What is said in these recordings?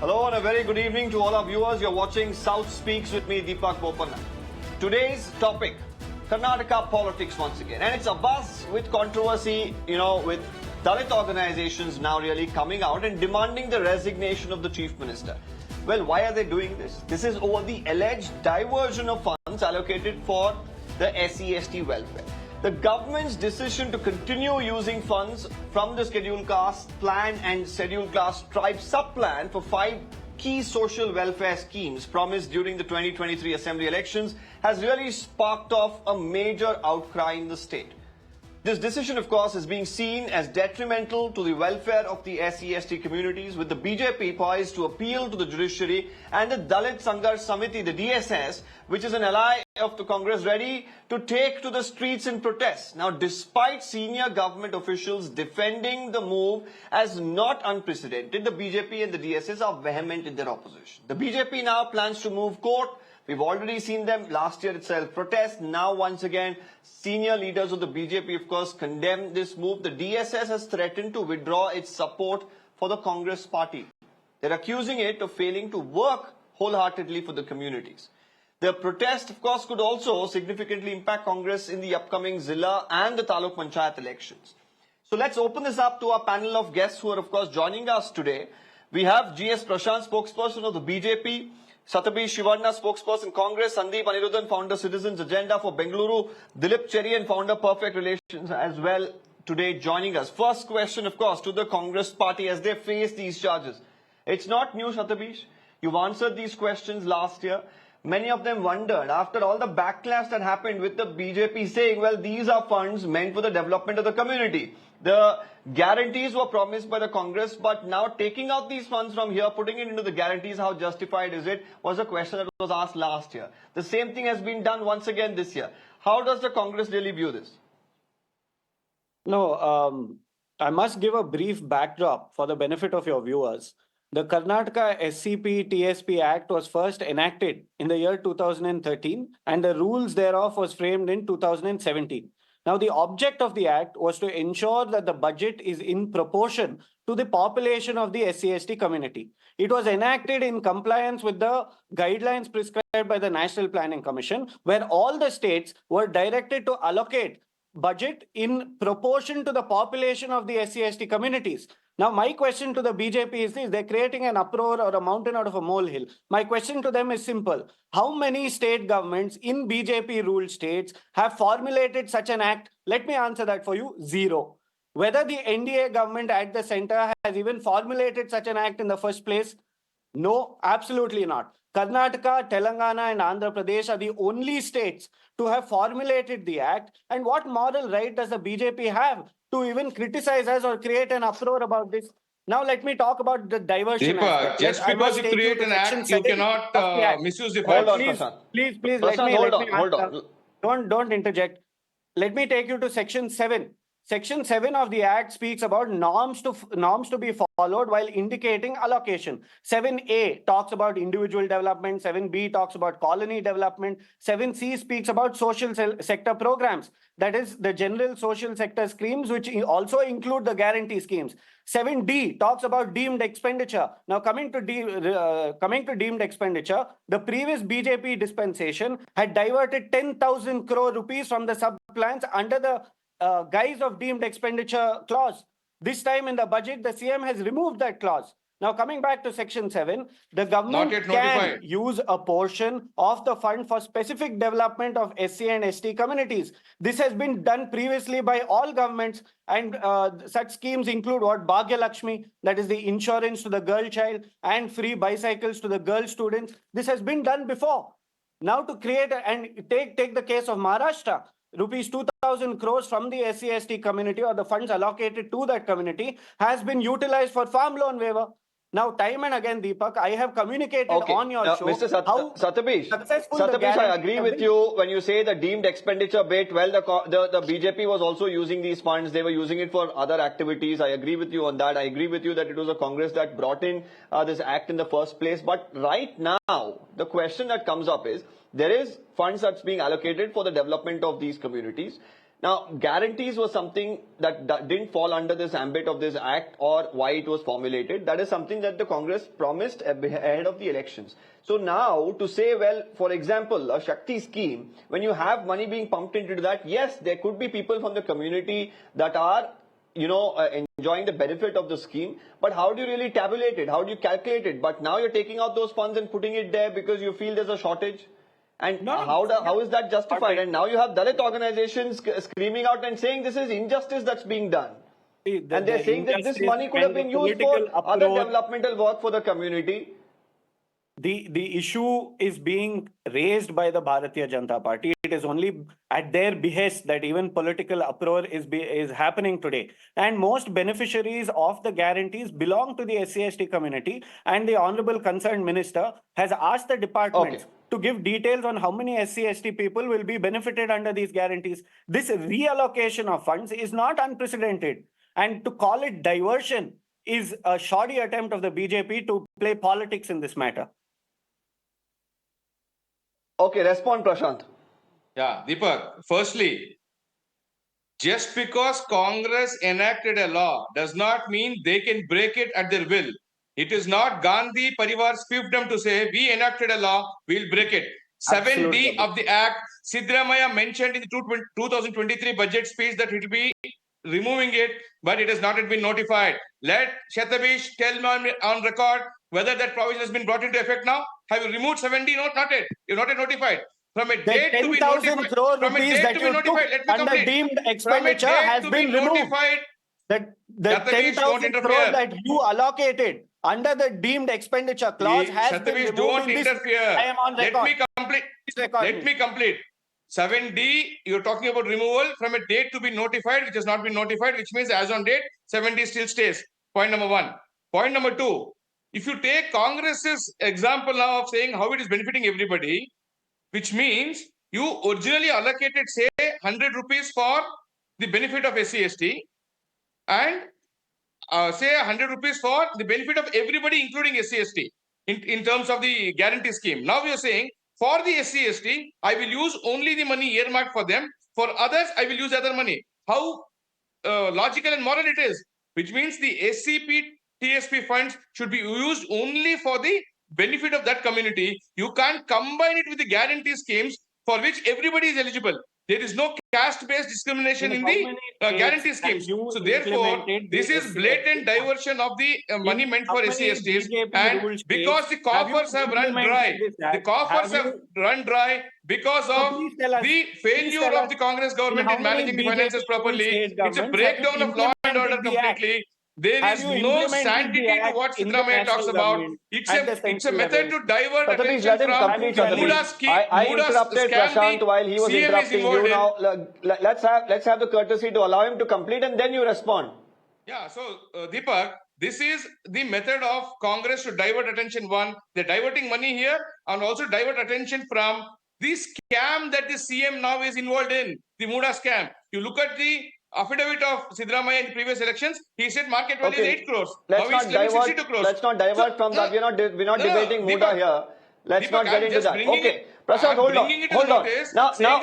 Hello and a very good evening to all our viewers. You're watching South Speaks with me, Deepak Bopanna. Today's topic, Karnataka politics once again. And it's a buzz with controversy, with Dalit organizations now really coming out and demanding the resignation of the Chief Minister. Well, why are they doing this? This is over the alleged diversion of funds allocated for the SC/ST welfare. The government's decision to continue using funds from the scheduled caste plan and scheduled caste tribe sub-plan for 5 key social welfare schemes promised during the 2023 assembly elections has really sparked off a major outcry in the state. This decision, of course, is being seen as detrimental to the welfare of the SC/ST communities, with the BJP poised to appeal to the judiciary and the Dalit Sangharsh Samiti, the DSS, which is an ally of the Congress, ready to take to the streets in protest. Now, despite senior government officials defending the move as not unprecedented, the BJP and the DSS are vehement in their opposition. The BJP now plans to move court. We've already seen them last year itself protest. Now, once again, senior leaders of the BJP, of course, condemn this move. The DSS has threatened to withdraw its support for the Congress party. They're accusing it of failing to work wholeheartedly for the communities. The protest, of course, could also significantly impact Congress in the upcoming Zilla and the Taluk Panchayat elections. So let's open this up to our panel of guests who are, of course, joining us today. We have GS Prashanth, spokesperson of the BJP, Satabi Shivanna, spokesperson Congress, Sandeep Anirudhan, founder Citizens Agenda for Bengaluru, Dilip Cherian, founder Perfect Relations as well today joining us. First question, of course, to the Congress party as they face these charges. It's not new, Satabish. You've answered these questions last year. Many of them wondered, after all the backlash that happened with the BJP saying, well, these are funds meant for the development of the community. The guarantees were promised by the Congress, but now taking out these funds from here, putting it into the guarantees, how justified is it, was a question that was asked last year. The same thing has been done once again this year. How does the Congress really view this? No, I must give a brief backdrop for the benefit of your viewers. The Karnataka SCP-TSP Act was first enacted in the year 2013 and the rules thereof was framed in 2017. Now, the object of the Act was to ensure that the budget is in proportion to the population of the SC/ST community. It was enacted in compliance with the guidelines prescribed by the National Planning Commission, where all the states were directed to allocate budget in proportion to the population of the SC/ST communities. Now, my question to the BJP is this: they're creating an uproar or a mountain out of a molehill. My question to them is simple. How many state governments in BJP-ruled states have formulated such an act? Let me answer that for you. 0. Whether the NDA government at the center has even formulated such an act in the first place? No, absolutely not. Karnataka, Telangana and Andhra Pradesh are the only states to have formulated the act. And what moral right does the BJP have to even criticize us or create an uproar about this? Now let me talk about the diversion aspect. Just because you create an act, you cannot misuse the Hold on, funds. Prashanth. Please, Prashanth, hold on. Don't interject. Let me take you to Section 7. Section 7 of the Act speaks about norms to be followed while indicating allocation. 7A talks about individual development. 7B talks about colony development. 7C speaks about social sector programs. That is the general social sector schemes, which also include the guarantee schemes. 7D talks about deemed expenditure. Now, coming to deemed expenditure, the previous BJP dispensation had diverted 10,000 crore rupees from the sub-plans under the guise of deemed expenditure clause. This time in the budget, the CM has removed that clause. Now, coming back to Section 7, the government can use a portion of the fund for specific development of SC and ST communities. This has been done previously by all governments, and such schemes include what? Bhagya Lakshmi, that is the insurance to the girl child, and free bicycles to the girl students. This has been done before. Now, to create and take the case of Maharashtra, rupees 2,000 crores from the SC/ST community or the funds allocated to that community has been utilized for farm loan waiver. Now, time and again, Deepak, I have communicated on your show. Mr. Satabish, I agree with you when you say the deemed expenditure bit. Well, the BJP was also using these funds. They were using it for other activities. I agree with you on that. I agree with you that it was a Congress that brought in this act in the first place. But right now, the question that comes up is, there is funds that's being allocated for the development of these communities. Now, guarantees was something that didn't fall under this ambit of this act or why it was formulated. That is something that the Congress promised ahead of the elections. So now to say, well, for example, a Shakti scheme, when you have money being pumped into that, yes, there could be people from the community that are enjoying the benefit of the scheme. But how do you really tabulate it? How do you calculate it? But now you're taking out those funds and putting it there because you feel there's a shortage. And how is that justified? And now you have Dalit organizations screaming out and saying this is injustice that's being done. And they're saying that this money could have been used for other developmental work for the community. The issue is being raised by the Bharatiya Janata Party. It is only at their behest that even political uproar is happening today. And most beneficiaries of the guarantees belong to the SC/ST community. And the Honorable Concerned Minister has asked the departments to give details on how many SC/ST people will be benefited under these guarantees. This reallocation of funds is not unprecedented. And to call it diversion is a shoddy attempt of the BJP to play politics in this matter. Okay, respond, Prashanth. Yeah, Deepak, firstly, just because Congress enacted a law does not mean they can break it at their will. It is not Gandhi Parivar's fiefdom to say, we enacted a law, we'll break it. 7D of the Act, Siddaramaiah mentioned in the 2023 budget speech that it will be removing it, but it has not yet been notified. Let Shatabish tell me on record whether that provision has been brought into effect now. Have you removed 7D? No, not yet. You're not yet notified. From a date to be notified. From a date to be notified. Let me complete. Deemed expenditure has been notified. The 10,000 crore that you allocated under the deemed expenditure clause has been removed. Don't interfere. I am on record. Let me complete. 7D, you're talking about removal from a date to be notified, which has not been notified, which means as on date, 7D still stays. Point number one. Point number two, if you take Congress's example now of saying how it is benefiting everybody, which means you originally allocated, say, 100 rupees for the benefit of SC/ST and say 100 rupees for the benefit of everybody, including SC/ST, in terms of the guarantee scheme. Now we are saying, for the SC/ST, I will use only the money earmarked for them. For others, I will use other money. How logical and moral it is. Which means the SCP, TSP funds should be used only for the benefit of that community. You can't combine it with the guarantee schemes for which everybody is eligible. There is no caste-based discrimination in the guarantee schemes. So therefore, this is blatant diversion of the money meant for SC/STs. And because the coffers have run dry, because of the failure of the Congress government in managing the finances properly. It's a breakdown of law and order completely. There is no sanctity to what Siddaramaiah talks about. It's a method to divert attention from Muda's scheme. I interrupted Prashanth while he was interrupting you. Now, let's have the courtesy to allow him to complete and then you respond. Yeah, so Deepak, this is the method of Congress to divert attention. One, they're diverting money here and also divert attention from the scam that the CM now is involved in, the Muda scam. You look at the affidavit of Siddaramaiah in the previous elections, he said market value is 8 crores. Let's not divert from that. We're not debating Muda here. Let's not get into that. Okay. Prashanth, hold on.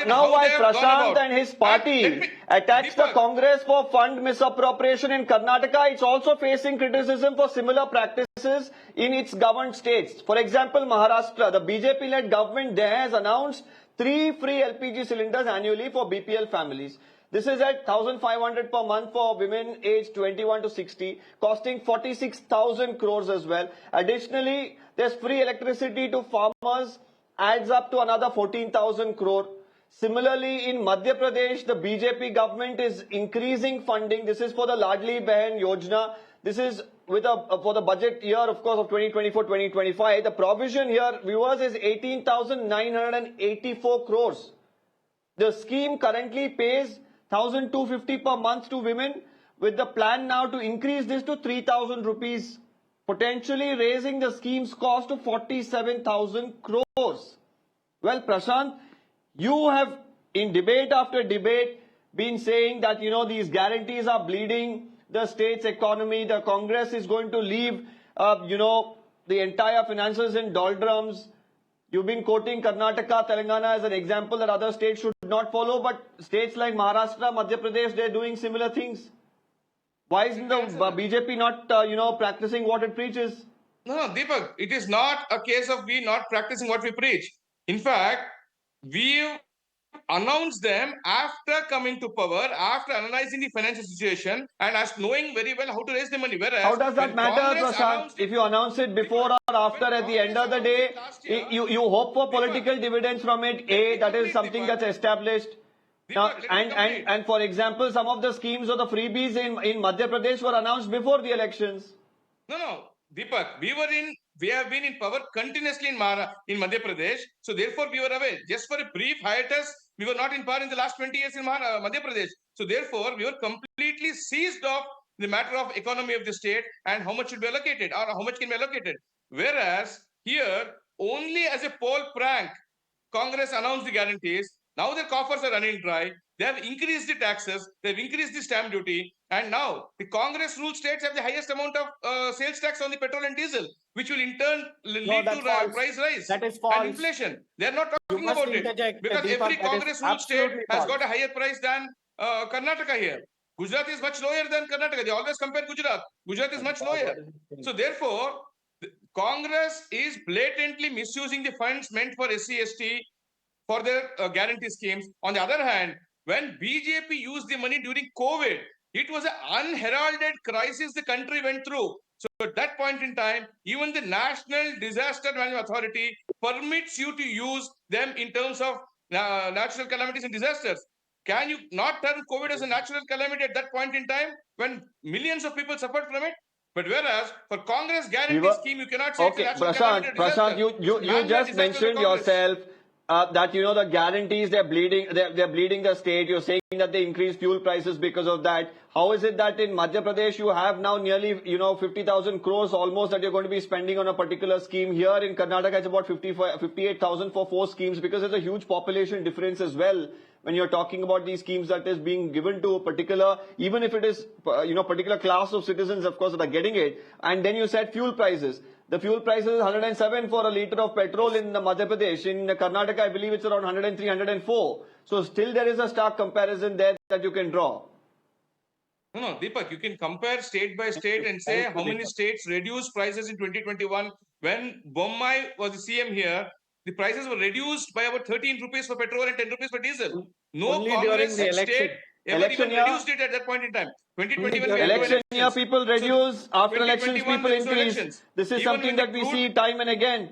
Now why Prashanth and his party attacks the Congress for fund misappropriation in Karnataka, it's also facing criticism for similar practices in its governed states. For example, Maharashtra, the BJP-led government there has announced 3 free LPG cylinders annually for BPL families. This is at 1,500 per month for women aged 21 to 60, costing 46,000 crores as well. Additionally, there's free electricity to farmers, adds up to another 14,000 crore. Similarly, in Madhya Pradesh, the BJP government is increasing funding. This is for the Ladli Behan Yojana. This is for the budget year, of course, of 2024-2025. The provision here, viewers, is 18,984 crores. The scheme currently pays 1,250 per month to women, with the plan now to increase this to 3,000 rupees, potentially raising the scheme's cost to 47,000 crores. Well, Prashanth, you have in debate after debate been saying that, these guarantees are bleeding the state's economy. The Congress is going to leave, the entire finances in doldrums. You've been quoting Karnataka, Telangana as an example that other states should not follow, but states like Maharashtra, Madhya Pradesh, they're doing similar things. Why isn't the BJP not, practicing what it preaches? No, Deepak, it is not a case of we not practicing what we preach. In fact, we announced them after coming to power, after analyzing the financial situation and as knowing very well how to raise the money. Whereas, how does that when matter, Congress Prashanth? If you announce it before or after, at the end of the day, you hope for political dividends from it. That is something that's established. Now, and for example, some of the schemes or the freebies in Madhya Pradesh were announced before the elections. No, Deepak, we have been in power continuously in Madhya Pradesh. So therefore we were aware. Just for a brief hiatus, we were not in power in the last 20 years in Madhya Pradesh. So therefore we were completely seized of the matter of economy of the state and how much should be allocated or how much can be allocated. Whereas here, only as a poll prank, Congress announced the guarantees. Now their coffers are running dry. They have increased the taxes. They've increased the stamp duty. And now the Congress ruled states have the highest amount of sales tax on the petrol and diesel, which will in turn lead to price rise and inflation. They're not talking about it. Because every Congress ruled state has got a higher price than Karnataka here. Gujarat is much lower than Karnataka. They always compare Gujarat. Gujarat is much lower. So therefore, Congress is blatantly misusing the funds meant for SC/ST for their guarantee schemes. On the other hand, when BJP used the money during COVID, it was an unheralded crisis the country went through. So at that point in time, even the National Disaster Management Authority permits you to use them in terms of natural calamities and disasters. Can you not turn COVID as a natural calamity at that point in time when millions of people suffered from it? But whereas for Congress guarantee scheme, you cannot say okay, it's a natural calamity or disaster. Prashanth, you just mentioned yourself that the guarantees they're bleeding the state. You're saying that they increase fuel prices because of that. How is it that in Madhya Pradesh you have now nearly 50,000 crores almost that you're going to be spending on a particular scheme? Here in Karnataka it's about 58,000 for 4 schemes, because there's a huge population difference as well. When you're talking about these schemes that is being given to a particular, even if it is particular class of citizens, of course, that are getting it. And then you said fuel prices. The fuel price is 107 for a litre of petrol in Madhya Pradesh. In Karnataka, I believe it's around 103, 104. So still there is a stark comparison there that you can draw. No, Deepak, you can compare state by state and say how many states reduced prices in 2021. When Bommai was the CM here, the prices were reduced by about 13 rupees for petrol and 10 rupees for diesel. No only Congress state ever even year, reduced it at that point in time. 2021 election year people reduce, after elections people increase. Elections. This is something that we see time and again.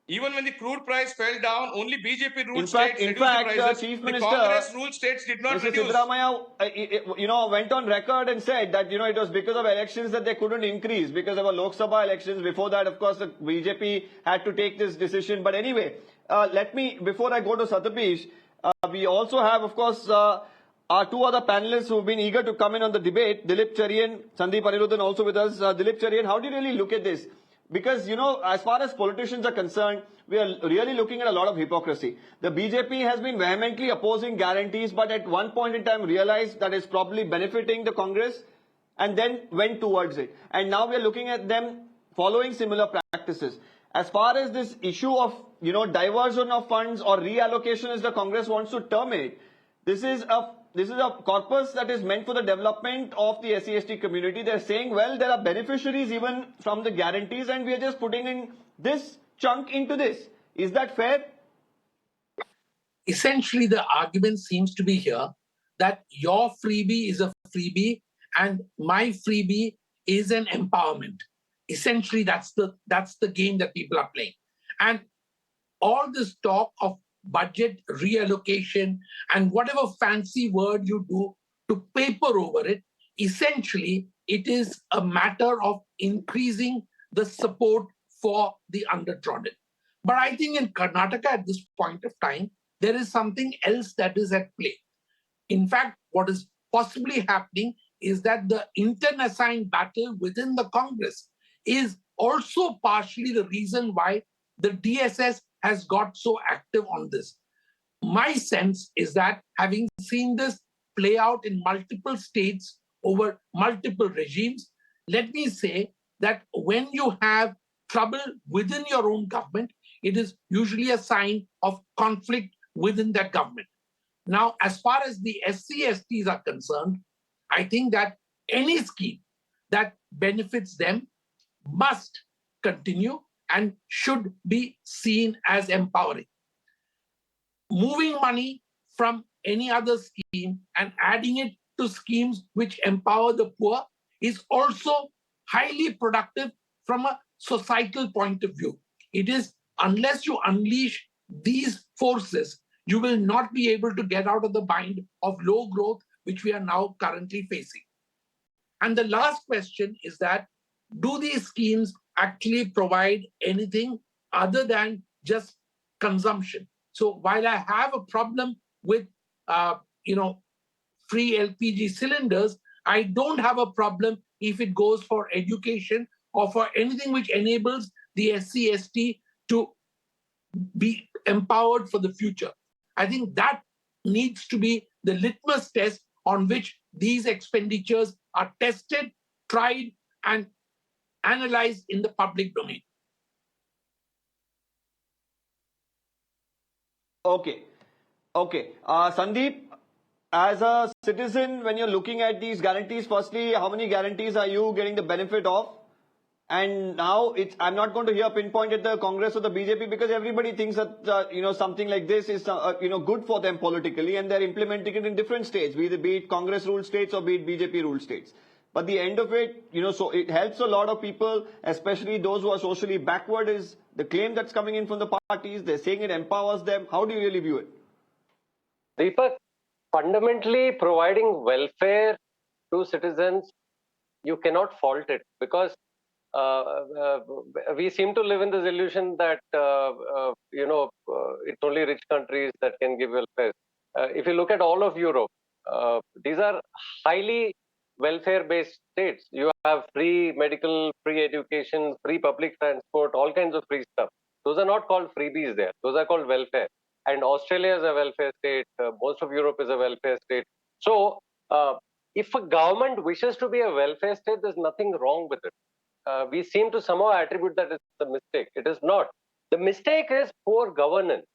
Even when the crude price fell down, only BJP ruled states reduced the prices. Chief Minister, the Congress ruled states did not reduce. Siddaramaiah, went on record and said that, it was because of elections that they couldn't increase, because there were Lok Sabha elections. Before that, of course, the BJP had to take this decision. But anyway, before I go to Satapish, we also have, of course, our 2 other panelists who've been eager to come in on the debate. Dilip Cherian, Sandeep Anirudhan also with us. Dilip Cherian, how do you really look at this? Because, as far as politicians are concerned, we are really looking at a lot of hypocrisy. The BJP has been vehemently opposing guarantees, but at one point in time realized that it's probably benefiting the Congress and then went towards it. And now we are looking at them following similar practices. As far as this issue of, diversion of funds or reallocation as the Congress wants to term it, this is a corpus that is meant for the development of the SC/ST community. They're saying, well, there are beneficiaries even from the guarantees and we are just putting in this chunk into this. Is that fair? Essentially, the argument seems to be here that your freebie is a freebie and my freebie is an empowerment. Essentially, that's the game that people are playing. And all this talk of budget reallocation and whatever fancy word you do to paper over it, essentially it is a matter of increasing the support for the undertrodden. But I think in Karnataka at this point of time, there is something else that is at play. In fact, what is possibly happening is that the internecine battle within the Congress is also partially the reason why the DSS has got so active on this. My sense is that having seen this play out in multiple states over multiple regimes, let me say that when you have trouble within your own government, it is usually a sign of conflict within that government. Now, as far as the SC/STs are concerned, I think that any scheme that benefits them must continue and should be seen as empowering. Moving money from any other scheme and adding it to schemes which empower the poor is also highly productive from a societal point of view. It is, unless you unleash these forces, you will not be able to get out of the bind of low growth, which we are now currently facing. And the last question is that, do these schemes actually provide anything other than just consumption? So while I have a problem with, free LPG cylinders, I don't have a problem if it goes for education or for anything which enables the SC/ST to be empowered for the future. I think that needs to be the litmus test on which these expenditures are tested, tried, and analyzed in the public domain. Okay. Sandeep, as a citizen, when you're looking at these guarantees, firstly, how many guarantees are you getting the benefit of? And now I'm not going to here pinpoint at the Congress or the BJP, because everybody thinks that, something like this is, good for them politically, and they're implementing it in different states, be it Congress ruled states or be it BJP ruled states. But the end of it, so it helps a lot of people, especially those who are socially backward, is the claim that's coming in from the parties. They're saying it empowers them. How do you really view it? Deepak, fundamentally providing welfare to citizens, you cannot fault it, because we seem to live in this illusion that, it's only rich countries that can give welfare. If you look at all of Europe, these are highly welfare-based states. You have free medical, free education, free public transport, all kinds of free stuff. Those are not called freebies there. Those are called welfare. And Australia is a welfare state. Most of Europe is a welfare state. So if a government wishes to be a welfare state, there's nothing wrong with it. We seem to somehow attribute that it's a mistake. It is not. The mistake is poor governance.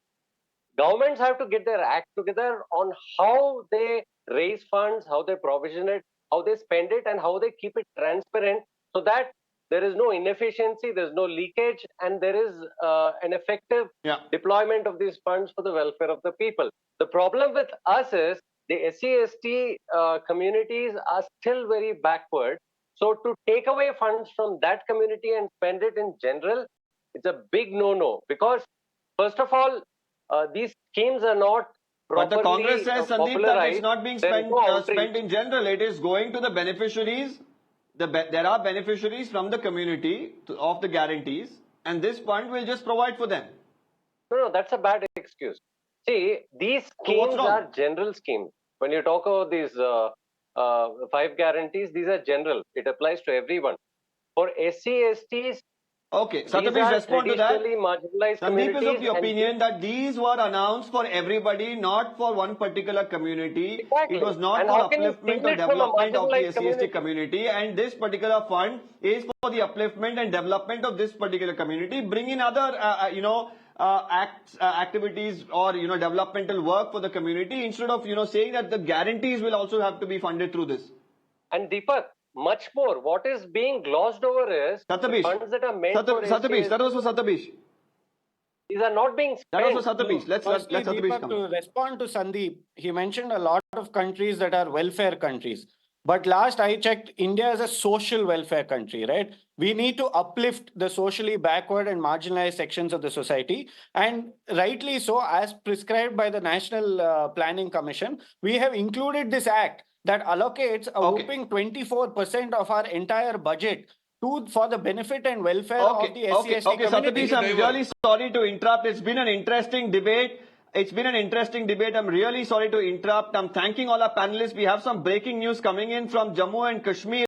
Governments have to get their act together on how they raise funds, how they provision it, how they spend it, and how they keep it transparent, so that there is no inefficiency, there's no leakage, and there is an effective deployment of these funds for the welfare of the people. The problem with us is the SC/ST communities are still very backward. So to take away funds from that community and spend it in general, it's a big no-no, because first of all, these schemes are not properly. But the Congress says, Sandeep, that it's not being spent in general. It is going to the beneficiaries. There are beneficiaries from the community of the guarantees, and this fund will just provide for them. No, that's a bad excuse. See, these schemes are general schemes. When you talk about these 5 guarantees, these are general. It applies to everyone. For SC/STs, okay, Satabhish, respond to that. Sandeep is of the opinion that these were announced for everybody, not for one particular community. Exactly. It was not for upliftment or development of the SC/ST community. And this particular fund is for the upliftment and development of this particular community. Bring in other, activities or, developmental work for the community, instead of, saying that the guarantees will also have to be funded through this. And Deepak, much more. What is being glossed over is Satabhish, funds that are meant for Satabhish, that was for Satabhish. These are not being spent. That was for Satabhish. Let's Satabhish come. To respond to Sandeep, he mentioned a lot of countries that are welfare countries. But last I checked, India is a social welfare country, right? We need to uplift the socially backward and marginalized sections of the society. And rightly so, as prescribed by the National Planning Commission, we have included this act that allocates a whopping 24% of our entire budget for the benefit and welfare of the SC/ST community. Satabhish, I'm really sorry to interrupt. It's been an interesting debate. I'm really sorry to interrupt. I'm thanking all our panelists. We have some breaking news coming in from Jammu and Kashmir.